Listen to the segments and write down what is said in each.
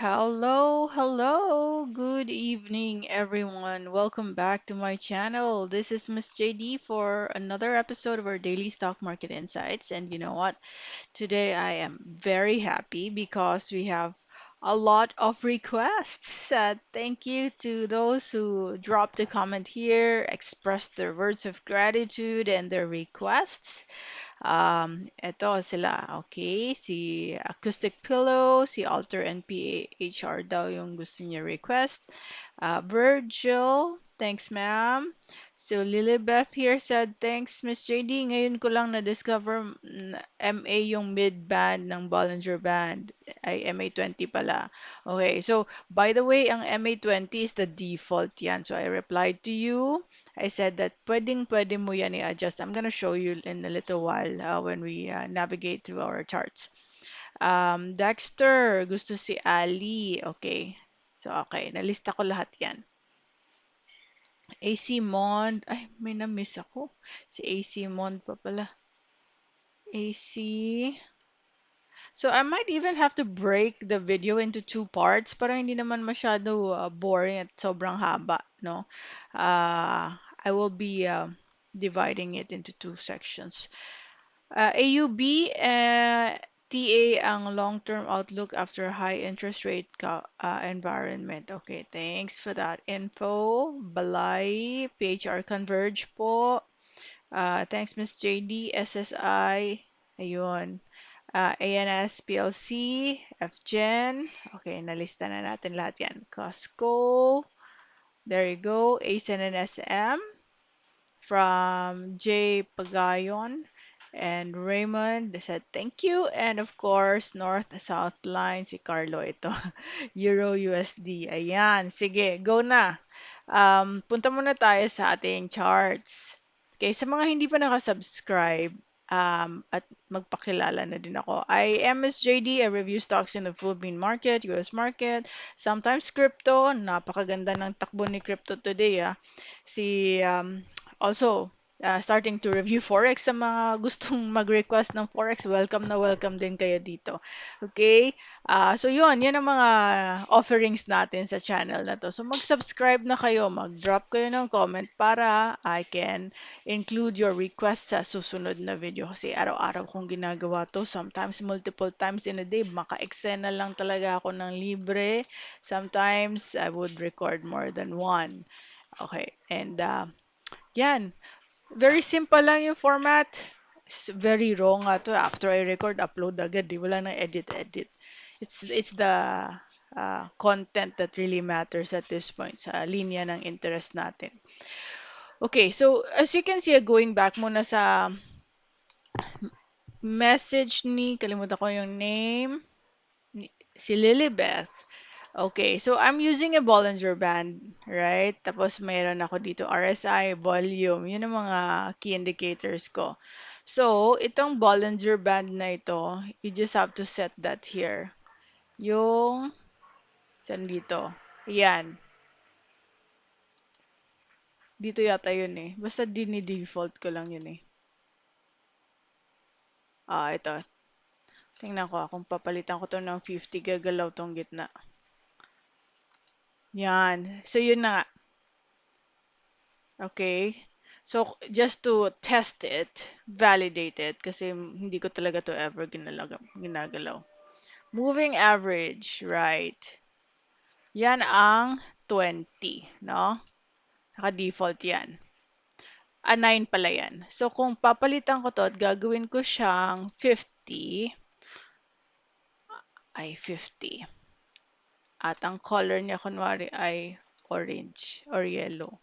Hello, good evening, everyone. Welcome back to my channel. This is Miss JD for another episode of our daily stock market insights. And you know what? Today I am very happy because we have a lot of requests. Thank you to those who dropped a comment here, expressed their words of gratitude and their requests. Eto sila, okay? Si Acoustic Pillow, si Alter and PHR daw yung gusto niya request. Virgil, thanks ma'am. So Lilibeth here said, thanks Miss JD. Ngayon ko lang na-discover MA yung mid-band ng Bollinger Band. Ay, MA20 pala. Okay, so by the way, ang MA20 is the default yan. So I replied to you. I said that pwedeng-pwede mo yan i-adjust. I'm gonna show you in a little while when we navigate through our charts. Dexter, gusto si Ali. Okay. So, okay. Nalista ko lahat yan. AC Mond. Ay, may na-miss ako. Si AC Mond pa pala. AC. So, I might even have to break the video into two parts para hindi naman masyado boring at sobrang haba, no? I will be dividing it into two sections. AUB, TA ang long-term outlook after high interest rate environment. Okay, thanks for that info. BALAI, PHR Converge po. Thanks, Miss JD. SSI, ayun. ANS, PLC, FGen. Okay, nalista na natin lahat yan. Costco. There you go. ASEN and SM from J. Pagayon and Raymond. They said thank you. And of course, North-South line, si Carlo ito. Euro USD. Ayan. Sige, go na. Punta muna tayo sa ating charts. Okay, sa mga hindi pa nakasubscribe, at magpakilala na din ako. I am Miss JD. I review stocks in the Philippine market, US market, sometimes crypto. Napakaganda ng takbo ni crypto today, ah. Si also, starting to review Forex sa mga gustong mag-request ng Forex, welcome na welcome din kayo dito. Okay? So yun ang mga offerings natin sa channel na to. So mag-subscribe na kayo, mag-drop kayo ng comment para I can include your request sa susunod na video. Kasi araw-araw kong ginagawa to, sometimes multiple times in a day. Maka-eksena lang talaga ako ng libre. Sometimes I would record more than one. Okay, and yan. Very simple lang yung format. Very raw nga to. After I record, upload agad. Di wala nang edit-edit. It's the content that really matters at this point sa linya ng interest natin. Okay, so as you can see, going back muna sa message ni, kalimutan ko yung name, si Lilibeth. Okay, so I'm using a Bollinger Band, right? Tapos mayroon ako dito RSI, volume, yun ang mga key indicators ko. So, itong Bollinger Band na ito, you just have to set that here. Yung, saan dito? Yan. Dito yata yun eh. Basta dini-default ko lang yun eh. Ito. Tingnan ko kung papalitan ko to ng 50, gagalaw tong gitna. Yan. So, yun na nga. Okay. So, just to test it, validate it, kasi hindi ko talaga to ever ginagalaw. Moving average, right. Yan ang 20, no? Naka-default yan. 9 pala yan. So, kung papalitan ko to at gagawin ko siyang 50, ay 50. At ang color niya, kunwari, ay orange or yellow.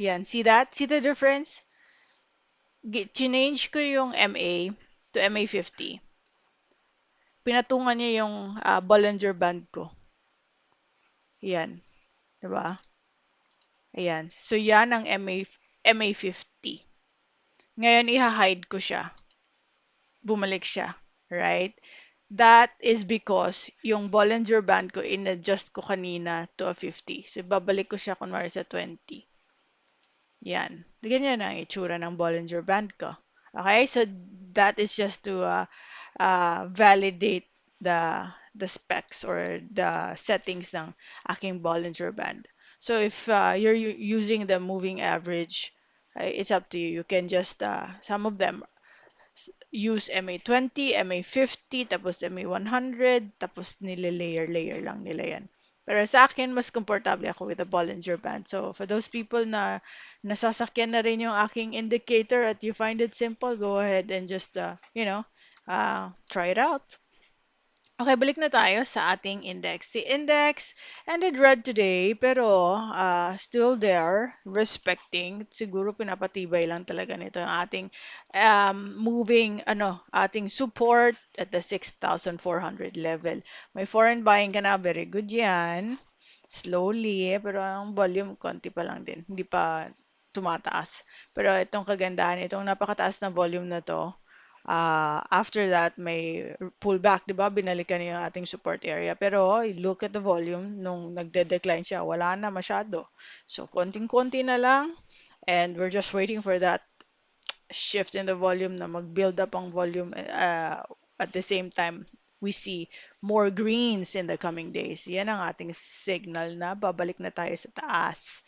Yan. See that? See the difference? Change ko yung MA to MA50. Pinatungan niya yung Bollinger Band ko. Yan. Diba? Ayan. So, yan ang MA50. Ngayon, i-hide ko siya. Bumalik siya. Right? That is because yung Bollinger Band ko, in-adjust ko kanina to a 50. So, babalik ko siya kunwari sa 20. Yan. Ganyan ang itsura ng Bollinger Band ko. Okay? So, that is just to validate the specs or the settings ng aking Bollinger Band. So if you're using the moving average, it's up to you. You can just, some of them use MA20, MA50, tapos MA100, tapos nile-layer-layer lang nila yan. Pero sa akin, mas komportable ako with the Bollinger Band. So, for those people na nasasakyan na rin yung aking indicator at you find it simple, go ahead and just, try it out. Okay, balik na tayo sa ating index. Si index ended red today, pero still there, respecting. Siguro pinapatibay lang talaga nito yung ating ating support at the 6,400 level. May foreign buying ka na, very good yan. Slowly, pero ang volume, konti pa lang din. Hindi pa tumataas. Pero itong kagandahan, itong napakataas na volume na to, after that, may pullback, di ba? Binalikan niya yung ating support area. Pero, look at the volume. Nung nagde-decline siya, wala na masyado. So, konting-konti na lang. And we're just waiting for that shift in the volume na mag-build up ang volume. At the same time, we see more greens in the coming days. Yan ang ating signal na babalik na tayo sa taas.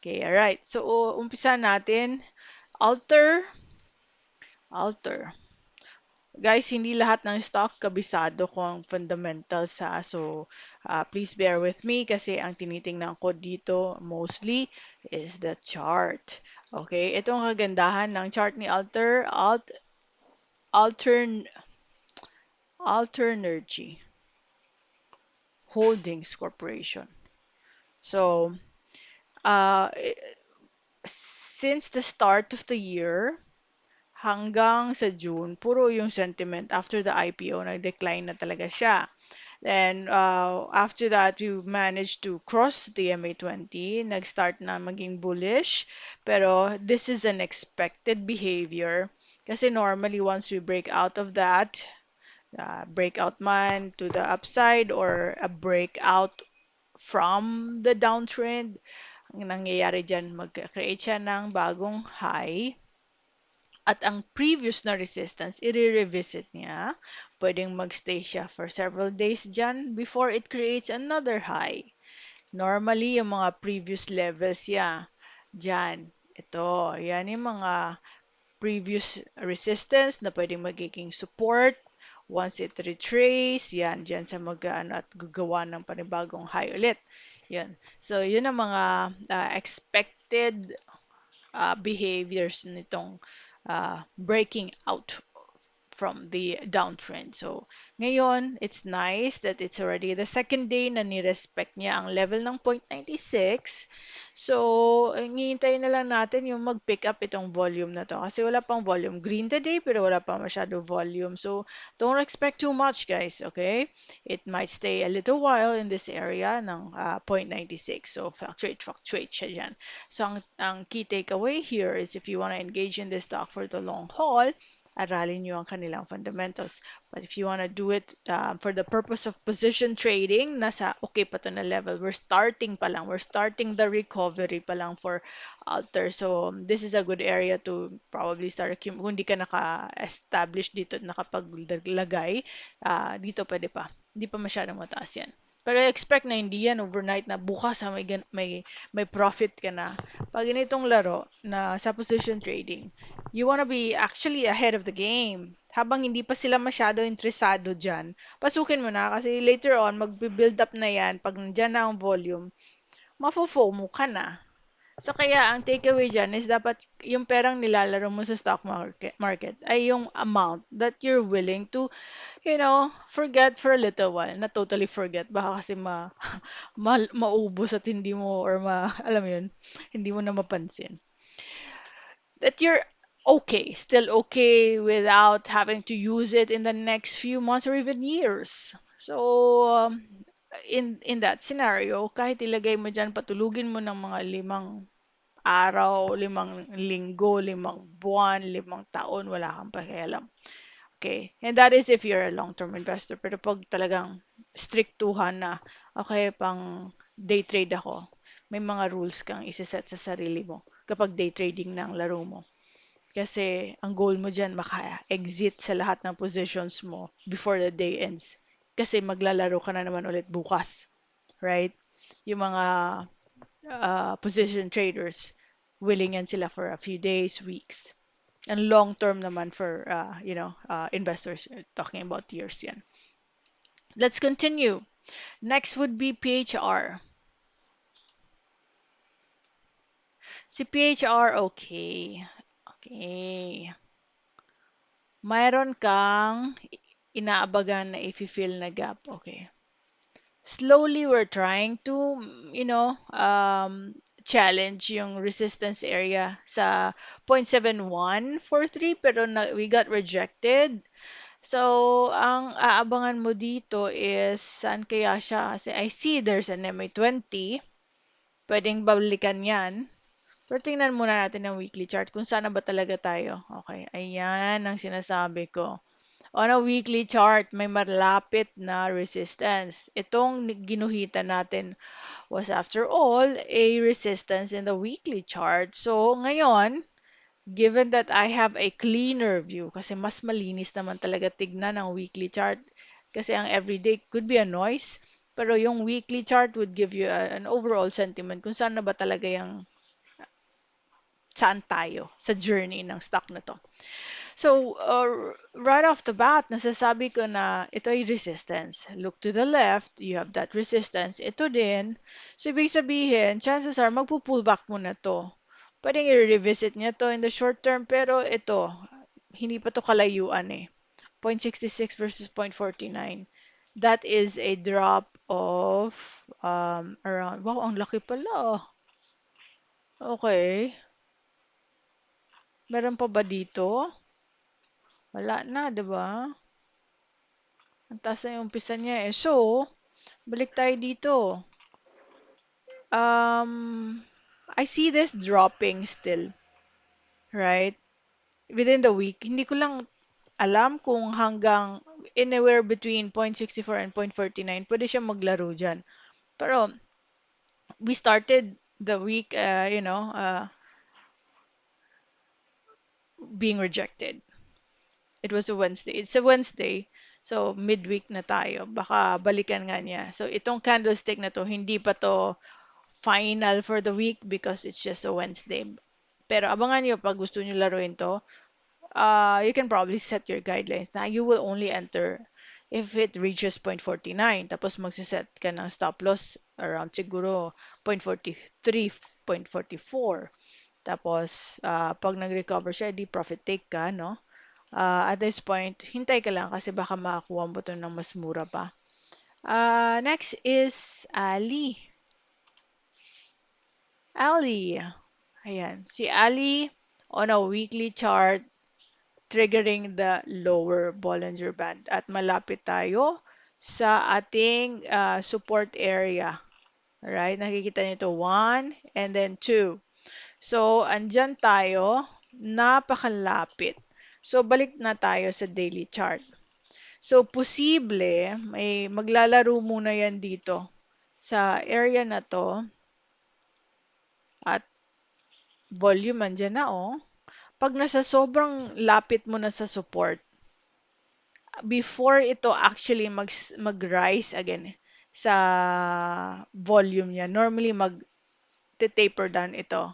Okay, alright. So, umpisa natin. Alter. Alter. Guys, hindi lahat ng stock kabisado ko ang fundamentals ha. So, please bear with me kasi ang tinitingnan ko dito mostly is the chart. Okay, ito ang kagandahan ng chart ni Altern, Alternergy Holdings Corporation. So, uh, since the start of the year, hanggang sa June, puro yung sentiment after the IPO, nag-decline na talaga siya. Then, after that, we managed to cross the MA20, nag-start na maging bullish, pero this is an expected behavior kasi normally once we break out of that, breakout man to the upside or a breakout from the downtrend, ang nangyayari dyan, mag-create siya ng bagong high. At ang previous na resistance, i-revisit niya. Pwedeng magstay siya for several days dyan before it creates another high. Normally, yung mga previous levels ya, dyan. Ito, yan yung mga previous resistance na pwedeng magiging support. Once it retrace, yan, dyan sa at gagawa ng panibagong high ulit. Yan. So, yun ang mga expected behaviors nitong breaking out from the downtrend. So, ngayon, it's nice that it's already the second day na ni-respect niya ang level ng 0.96. So, hinihintay na lang natin yung mag-pick up itong volume na to. Kasi wala pang volume. Green today, pero wala pa masyado volume. So, don't expect too much, guys. Okay? It might stay a little while in this area ng 0.96. So, fluctuate siya dyan. So, ang key takeaway here is if you want to engage in this stock for the long haul, aralin nyo ang kanilang fundamentals. But if you want to do it for the purpose of position trading, nasa okay pa to na level. We're starting pa lang. We're starting the recovery pa lang for Alter. So, this is a good area to probably start. Kung hindi ka naka-establish dito, nakapaglagay, dito pwede pa. Hindi pa masyadong mataas yan. Pero expect na hindi yan overnight na bukas may profit ka na. Pag ganitong laro na sa position trading, you wanna be actually ahead of the game. Habang hindi pa sila masyado interesado dyan, pasukin mo na kasi later on, mag-build up na yan. Pag nandyan na ang volume, mafo-FOMO ka na. So kaya ang takeaway dyan is dapat yung perang nilalaro mo sa stock market ay yung amount that you're willing to, forget for a little while. Not totally forget. Baka kasi maubos at hindi mo, or alam mo yun, hindi mo na mapansin. That you're okay, still okay without having to use it in the next few months or even years. So, in that scenario, kahit ilagay mo dyan, patulugin mo ng mga 5 araw, 5 linggo, 5 buwan, 5 taon, wala kang pakialam. Okay? And that is if you're a long-term investor. Pero pag talagang strictuhan na, okay, pang day trade ako, may mga rules kang isiset sa sarili mo kapag day trading na ang laro mo. Kasi ang goal mo dyan, maka-exit sa lahat ng positions mo before the day ends. Kasi maglalaro ka na naman ulit bukas, right? Yung mga position traders, willing yan sila for a few days, weeks. And long term naman for, investors, talking about years yan. Let's continue. Next would be PHR. Si PHR, okay. Okay. Mayroon kang inaabagan na if-fill na gap. Okay. Slowly, we're trying to, challenge yung resistance area sa 0.7143 pero we got rejected. So, ang aabangan mo dito is saan kaya siya? Kasi I see there's an MA20. Pwedeng balikan yan. Pero tingnan muna natin ang weekly chart kung saan na ba talaga tayo. Okay, ayan ang sinasabi ko. On a weekly chart, may malapit na resistance. Itong ginuhitan natin was after all a resistance in the weekly chart. So, ngayon, given that I have a cleaner view, kasi mas malinis naman talaga tignan ang weekly chart, kasi ang everyday could be a noise, pero yung weekly chart would give you an overall sentiment kung saan na ba talaga yung saan tayo sa journey ng stock na to. So, right off the bat, nasasabi ko na ito ay resistance. Look to the left, you have that resistance. Ito din. So, ibig sabihin, chances are magpo-pullback muna to. Pwedeng i-revisit niya to in the short term, pero ito, hindi pa to kalayuan eh. 0.66 versus 0.49. That is a drop of around, wow, ang laki pala. Okay. Meron pa ba dito? Wala na, 'di ba? Ang taas na yung umpisa niya eh. So, balik tayo dito. Um, I see this dropping still, right? Within the week. Hindi ko lang alam kung hanggang anywhere between 0.64 and 0.49, pwede siya maglaro dyan. Pero, we started the week, being rejected. It was a Wednesday. It's a Wednesday. So, midweek na tayo. Baka balikan nga niya. So, itong candlestick na to, hindi pa to final for the week because it's just a Wednesday. Pero abangan nyo pag gusto nyo laruin to, you can probably set your guidelines na you will only enter if it reaches 0.49. Tapos magsiset ka ng stop loss around siguro 0.43, 0.44. Tapos, pag nag-recover siya, di profit take ka, no? At this point, hintay ka lang kasi baka makakuha mo to ng mas mura pa. Next is Ali. Ali. Ayan. Si Ali on a weekly chart triggering the lower Bollinger Band. At malapit tayo sa ating support area. Alright? Nakikita nyo ito. 1 and then 2. So, andyan tayo. Napakalapit. So, balik na tayo sa daily chart. So, posible, may maglalaro muna yan dito sa area na to at volume andyan na oh. Pag nasa sobrang lapit mo na sa support, before ito actually mag-rise again sa volume niya, normally mag-taper down ito.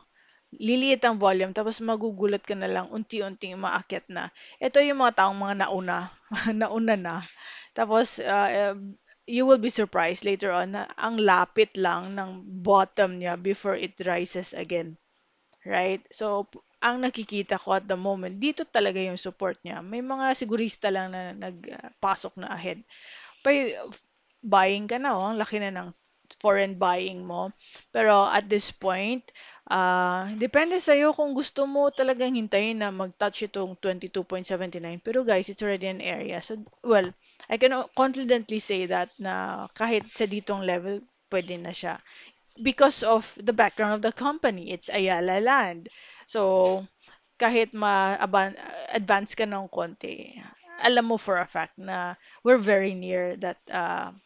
Liliit ang volume, tapos magugulat ka na lang, unti-unting maakyat na. Ito yung mga taong mga nauna, nauna na. Tapos, you will be surprised later on na ang lapit lang ng bottom niya before it rises again. Right? So, ang nakikita ko at the moment, dito talaga yung support niya. May mga sigurista lang na nagpasok na ahead. Pay, buying ka na, oh. Ang laki na ng foreign buying mo. Pero at this point, depende sa'yo kung gusto mo talagang hintayin na mag-touch itong 22.79. Pero guys, it's already an area. So, well, I can confidently say that na kahit sa ditong level, pwede na siya because of the background of the company. It's Ayala Land. So, kahit advance ka ng konti, alam mo for a fact na we're very near that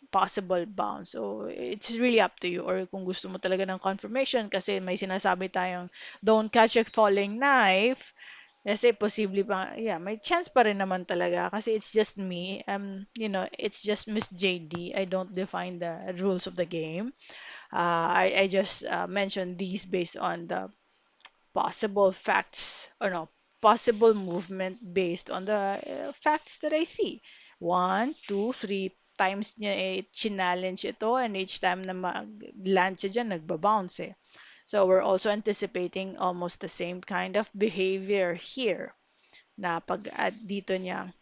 possible bound. So, it's really up to you. Or kung gusto mo talaga ng confirmation kasi may sinasabi tayong don't catch a falling knife, Kasi posible pa, yeah, may chance pa rin naman talaga kasi it's just me. It's just Miss JD. I don't define the rules of the game. I just mentioned these based on the possible facts, or no, possible movement based on the facts that I see. One, two, three times niya challenge ito, and each time na mag-land siya dyan, nagbabounce eh. So we're also anticipating almost the same kind of behavior here na pag dito niya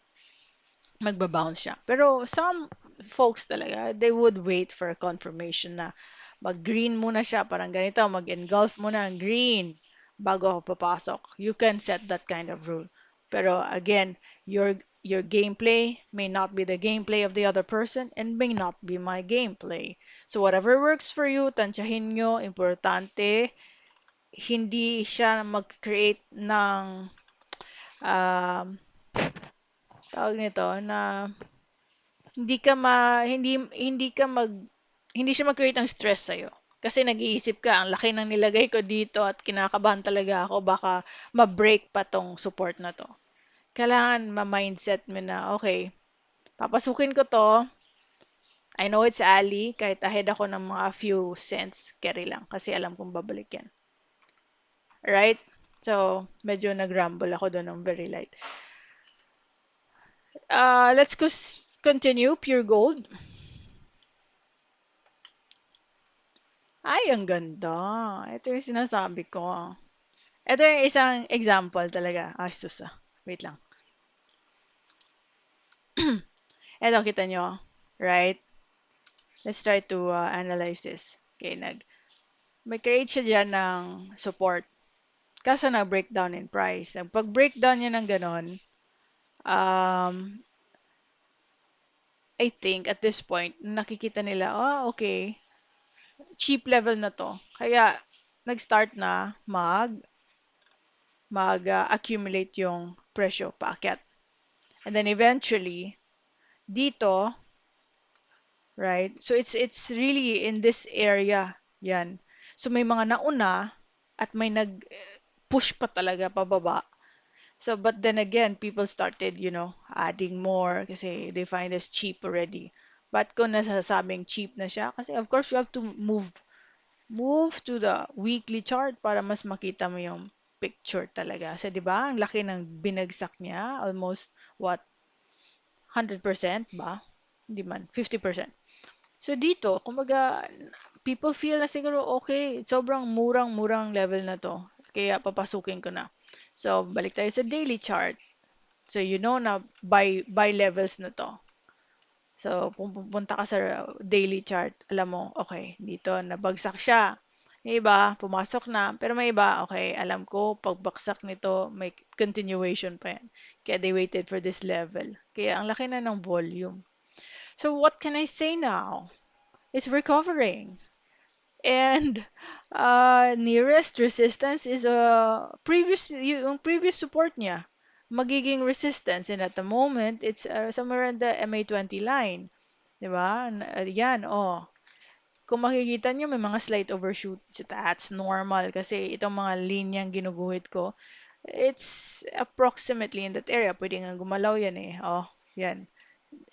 magbabounce siya. Pero some folks talaga, they would wait for a confirmation na mag-green muna siya, parang ganito, mag-engulf muna ang green bago ako papasok. You can set that kind of rule. Pero again, your gameplay may not be the gameplay of the other person and may not be my gameplay. So whatever works for you, tansyahin nyo, importante, hindi siya mag-create ng um, tawag nito na hindi siya mag-create ng stress sa'yo. Kasi nag-iisip ka, ang laki ng nilagay ko dito at kinakabahan talaga ako, baka ma-break pa tong support na to. Kailangan ma-mindset mo na, okay, papasukin ko to. I know it's ali, kahit ahead ako ng mga few cents, carry lang, kasi alam kong babalik yan. Right? So, medyo nag-rumble ako doon ng very light. Let's continue. Pure gold. Ay, ang ganda. Ito yung sinasabi ko. Ito yung isang example talaga. Ay, sus ah. Wait lang. Ito, kita nyo. Right? Let's try to analyze this. Okay, may create siya dyan ng support. Kaso na-breakdown in price. Pag-breakdown niya ng ganon, um, I think at this point, nakikita nila, okay, cheap level na to. Kaya, nag-start na mag-accumulate yung presyo paakyat. And then eventually, dito, right? So it's really in this area, yan. So may mga nauna at may nag-push pa talaga pababa. So but then again, people started, adding more kasi they find this cheap already. But kung nasasabing cheap na siya, kasi of course you have to move to the weekly chart para mas makita mo yung picture talaga. Kasi 'di ba, ang laki ng binagsak niya, almost what 100% ba? Hindi man, 50%. So dito, kumbaga, people feel na siguro, okay, sobrang murang-murang level na to. Kaya papasukin ko na. So, balik tayo sa daily chart. So, you know na by levels na to. So, kung pupunta ka sa daily chart, alam mo, okay, dito, nabagsak siya. May iba, pumasok na. Pero may iba, okay, alam ko, pagbaksak nito, may continuation pa yan. Kaya they waited for this level. Kaya ang laki na ng volume. So, what can I say now? It's recovering. And nearest resistance is yung previous support niya. Magiging resistance. And at the moment, it's somewhere in the MA20 line. Diba? Yan, oh. Kung makikita nyo, may mga slight overshoot. That's normal kasi itong mga linyang ginuguhit ko, it's approximately in that area. Pwede nga gumalaw yan eh. Oh, yan.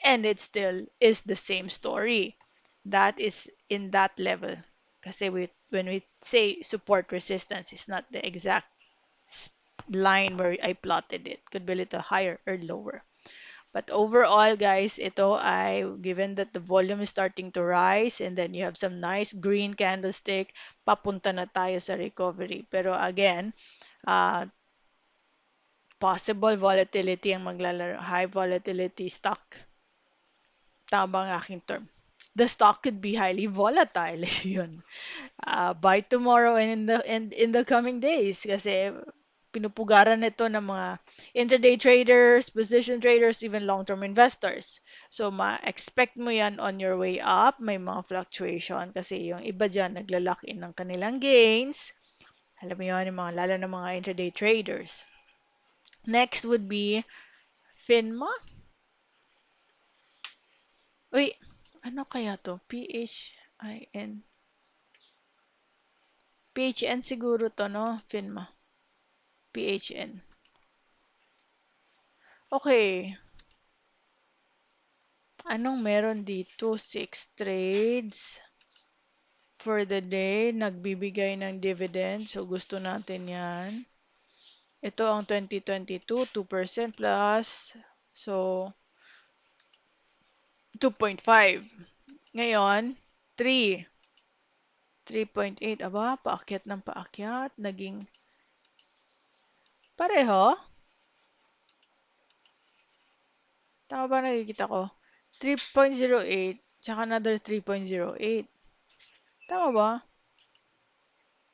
And it still is the same story. That is in that level. Kasi when we say support resistance, it's not the exact line where I plotted it. Could be a little higher or lower. But overall, guys, ito ay given that the volume is starting to rise and then you have some nice green candlestick, papunta na tayo sa recovery. Pero again, uh, possible volatility ang maglalaro. High volatility stock. Tama ba ang aking term? The stock could be highly volatile. Yun. By tomorrow and in the coming days. Kasi pinupugaran nito ng mga intraday traders, position traders, even long-term investors. So, ma-expect mo yan on your way up. May mga fluctuation kasi yung iba dyan nagla-lock in ng kanilang gains. Alam mo yun, yung mga, lalo ng mga intraday traders. Next would be Phinma. Uy, ano kaya to? PHIN. PHN siguro to, no? Phinma. PHN. Okay. Anong meron dito? 6 trades for the day. Nagbibigay ng dividend. So, gusto natin yan. Ito ang 2022, 2% plus. So, 2.5. Ngayon, 3. 3.8. Aba, paakyat ng paakyat. Naging pareho. Tama ba nakikita ko? 3.08, tsaka another 3.08. Tama ba?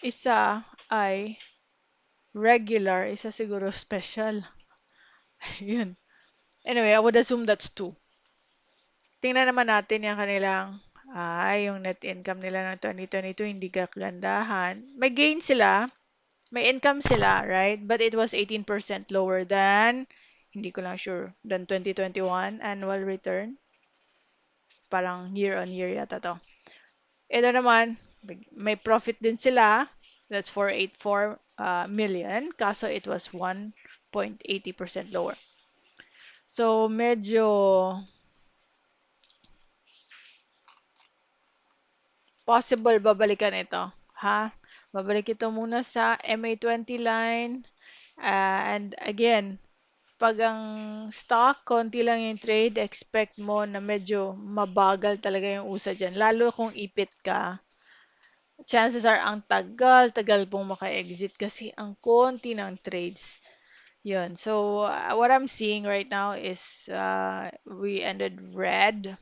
Isa ay regular, isa siguro special. Yun. Anyway, I would assume that's 2. Tingnan naman natin yung kanilang, yung net income nila ng 2022, hindi kagandahan. May gain sila, may income sila, right? But it was 18% lower than, hindi ko lang sure, than 2021 annual return. Parang year on year yata to. Ito naman, may profit din sila. That's 484 million. Kaso it was 1.80% lower. So, medyo possible babalikan ito. Ha? Babalik ito muna sa MA20 line. And again, pag ang stock, konti lang yung trade, expect mo na medyo mabagal talaga yung usa dyan. Lalo kung ipit ka, chances are ang tagal-tagal pong maka-exit kasi ang konti ng trades. Yun. So, what I'm seeing right now is we ended red.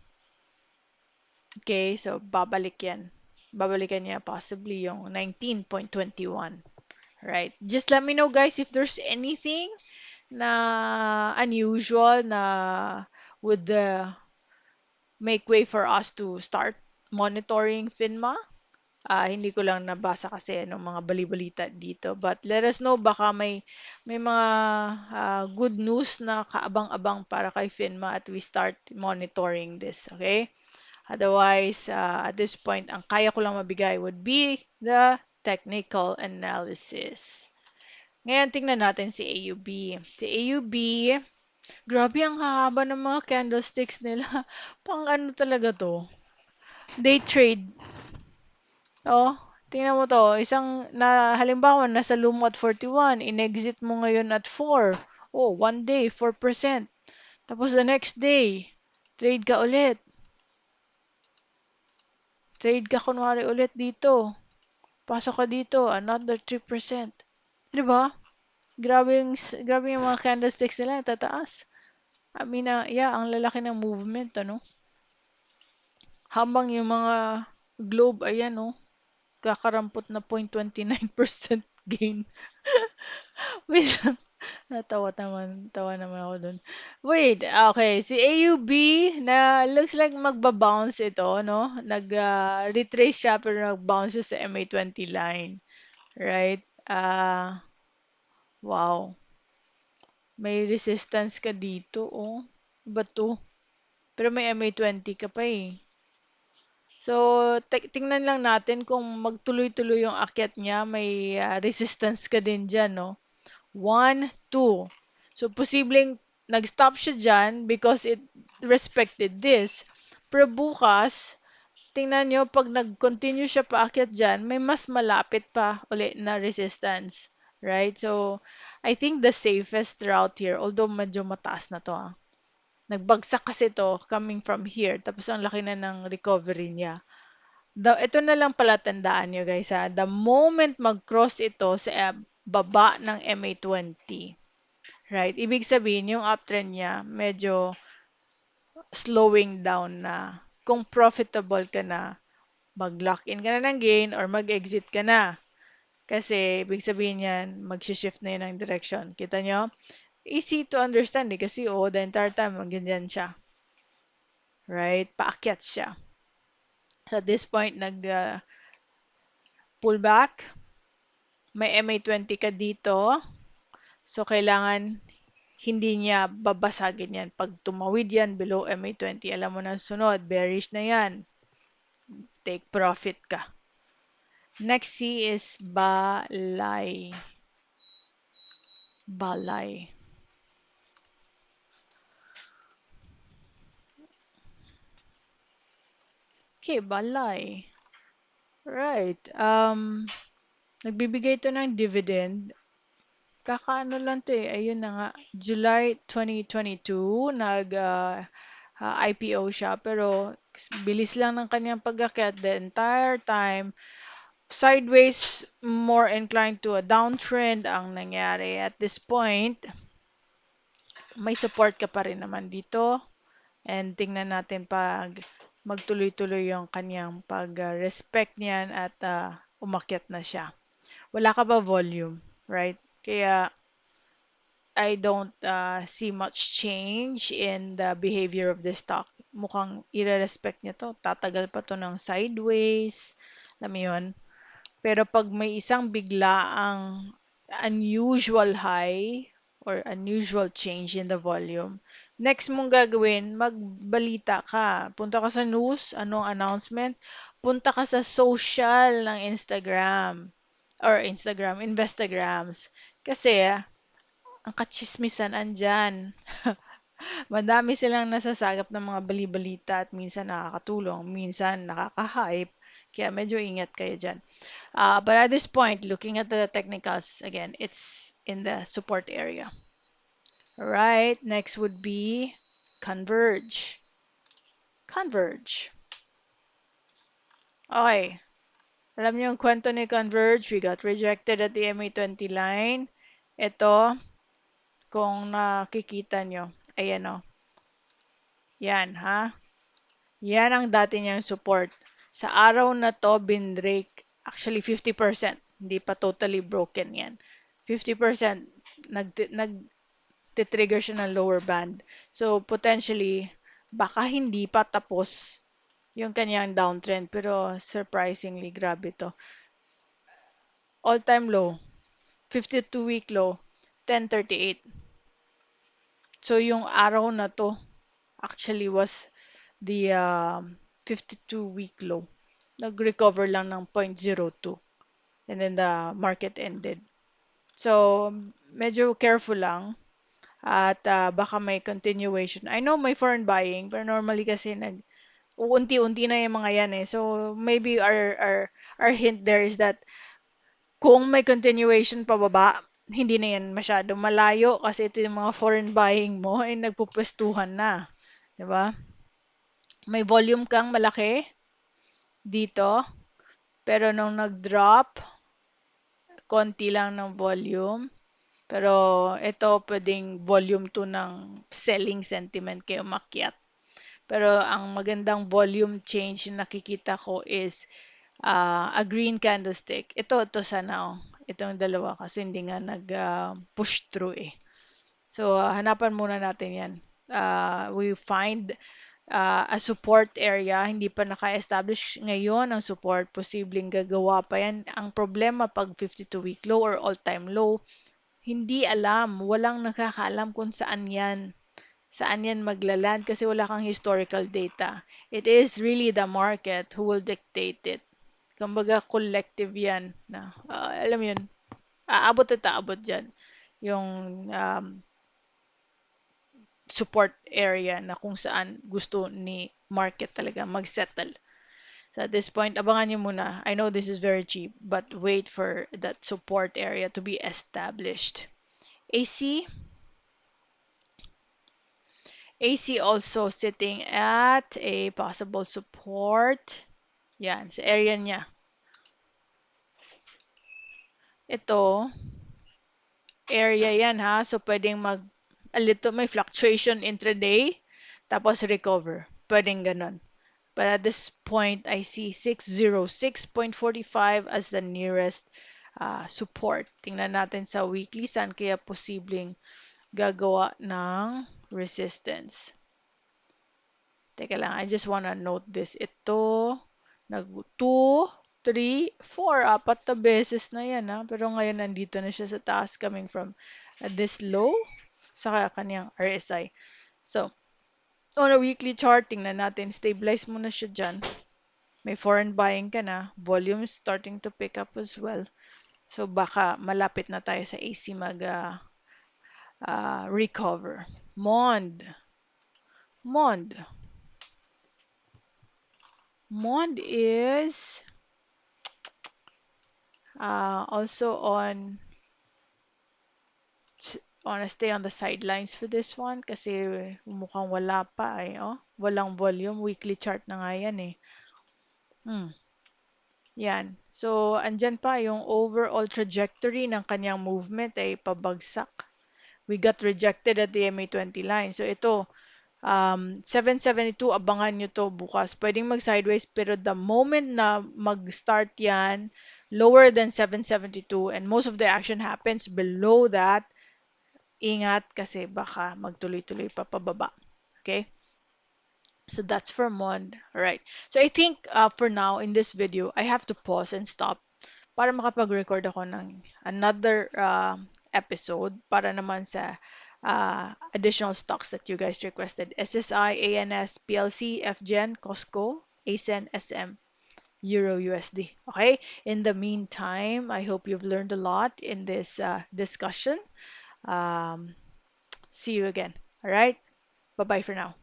Okay, so babalik yan. Babalikan niya possibly yung 19.21. Right. Just let me know guys if there's anything na unusual na would make way for us to start monitoring Phinma. Hindi ko lang nabasa kasi ng mga balibalita dito. But let us know baka may mga good news na kaabang-abang para kay Phinma at we start monitoring this. Okay? Otherwise, at this point, ang kaya ko lang mabigay would be the technical analysis. Ngayon, tingnan natin si AUB. Si AUB, grabe ang hahaba ng mga candlesticks nila. Pang ano talaga to? Day trade. Oh, tingnan mo to. Halimbawa, nasa lumo at 41, in-exit mo ngayon at 4. Oh, one day, 4%. Tapos the next day, trade ka ulit. Trade ka kunwari ulit dito. Pasok ka dito, another 3%. Di ba? Grabe yung mga candlesticks nila, tataas. I mean, yeah, ang lalaki ng movement, ano? Habang yung mga globe, ayan, oh, kakarampot na 0.29% gain. Wait lang. Tawa naman ako dun. Wait, okay. Si AUB na looks like magbabounce ito, no? Retrace siya pero nag-bounce siya sa MA20 line. Right? Wow. May resistance ka dito, oh. Ba to? Pero may MA20 ka pa eh. So, tingnan lang natin kung magtuloy-tuloy yung akyat niya. May resistance ka din dyan, no? 1, 2. So, posibleng nag-stop siya dyan because it respected this. Pero bukas, tingnan nyo, pag nag-continue siya paakyat dyan, may mas malapit pa ulit na resistance. Right? So, I think the safest route here, although medyo mataas na to, nagbagsak kasi to coming from here, tapos ang laki na ng recovery niya. Ito na lang pala tandaan nyo guys ha, the moment mag-cross ito sa baba ng MA20, right? Ibig sabihin yung uptrend niya medyo slowing down na. Kung profitable ka na, mag-lock in ka na ng gain or mag-exit ka na. Kasi ibig sabihin yan, mag-shift na yun ng direction. Kita nyo? Easy to understand eh kasi the entire time ganyan siya. Right? Paakyat siya. So at this point, pull back. May MA20 ka dito. So, kailangan hindi niya babasagin yan. Pag tumawid yan below MA20, alam mo na sunod, bearish na yan. Take profit ka. Next C is BALAI. BALAI. Okay, Balay. Right. Nagbibigay ito ng dividend. Kakaano lang 'to, eh, ayun na nga, July 2022 IPO siya pero bilis lang ng kanyang pag-akyat the entire time. Sideways, more inclined to a downtrend ang nangyari. At this point, may support ka pa rin naman dito. And tingnan natin pag magtuloy-tuloy yung kanyang pag-respect niyan at umakyat na siya. Wala ka ba volume, right? Kaya I don't see much change in the behavior of the stock. Mukhang i-respect niya to. Tatagal pa to ng sideways. Alam mo yun? Pero pag may isang biglaang unusual high or unusual change in the volume, next mong gagawin, magbalita ka. Punta ka sa news, anong announcement? Punta ka sa social ng Instagram or Instagrams. Kasi ang katsismisan andyan. Madami silang nasasagap ng mga bali-balita at minsan nakakatulong, minsan nakaka-hype. Kaya medyo ingat kayo dyan. But at this point, looking at the technicals, again, it's in the support area. Right, next would be Converge. Converge. Okay, alam niyo yung kwento ni Converge, we got rejected at the MA20 line. Ito, kung nakikita nyo, ayan o, yan ha. Yan ang dati niyang support. Sa araw na to, binrake. Actually, 50%. Hindi pa totally broken yan. 50% nag-trigger siya ng lower band. So, potentially, baka hindi pa tapos yung kanyang downtrend. Pero, surprisingly, grabe to. All-time low. 52-week low. 1038. So, yung araw na to actually was the 52-week low. Nag-recover lang ng 0.02 and then the market ended. So, medyo careful lang at baka may continuation. I know may foreign buying, pero normally kasi uunti-unti na yung mga yan eh. So, maybe our hint there is that kung may continuation pababa, hindi na yan masyado malayo kasi ito yung mga foreign buying mo ay nagpupwestuhan na. 'Di ba? May volume kang malaki dito, pero nung nag-drop, konti lang ng volume. Pero ito pwedeng volume 2 ng selling sentiment kaya umakyat. Pero ang magandang volume change na nakikita ko is a green candlestick. Ito sana oh. Itong dalawa kasi hindi nga nag-push through eh. So hanapan muna natin yan. We find a support area, hindi pa naka-establish ngayon ang support, posibleng gagawa pa yan. Ang problema pag 52-week low or all-time low, hindi alam, walang nakakaalam kung saan yan maglaland kasi wala kang historical data. It is really the market who will dictate it. Kumbaga collective yan na, alam mo yun, aabot at aabot dyan. Yung support area na kung saan gusto ni market talaga mag-settle. So at this point, abangan nyo muna. I know this is very cheap, but wait for that support area to be established. AC. AC also sitting at a possible support. Yan, sa area niya. Ito, area yan ha. So pwedeng may fluctuation intraday, tapos recover. Pwedeng ganon. But at this point, I see 606.45 as the nearest support. Tingnan natin sa weekly saan kaya posibleng gagawa ng resistance. Teka lang, I just wanna note this. Ito, 2, 3, 4, apat na beses na yan ha. Pero ngayon nandito na siya sa taas coming from this low sa kanyang RSI. So, on a weekly chart, tingnan natin, stabilize muna siya dyan. May foreign buying ka na, volume is starting to pick up as well. So baka malapit na tayo sa AC recover. MONDE. MONDE is also on stay on the sidelines for this one kasi mukhang wala pa eh, oh. Walang volume. Weekly chart na nga yan eh. Hmm. Yan. So, andyan pa yung overall trajectory ng kanyang movement ay pabagsak. We got rejected at the MA20 line. So, ito, 772, abangan nyo to bukas. Pwedeng mag-sideways, pero the moment na mag-start yan, lower than 772, and most of the action happens below that, ingat kasi baka magtuloy-tuloy pa pababa. Okay? So that's for MOND. All right. So I think for now in this video, I have to pause and stop para makapag-record ako ng another episode para naman sa additional stocks that you guys requested. SSI, ANS, PLC, FGen, Costco, ASEN, SM, Euro USD. Okay? In the meantime, I hope you've learned a lot in this discussion. Um, See you again. All right? Bye-bye for now.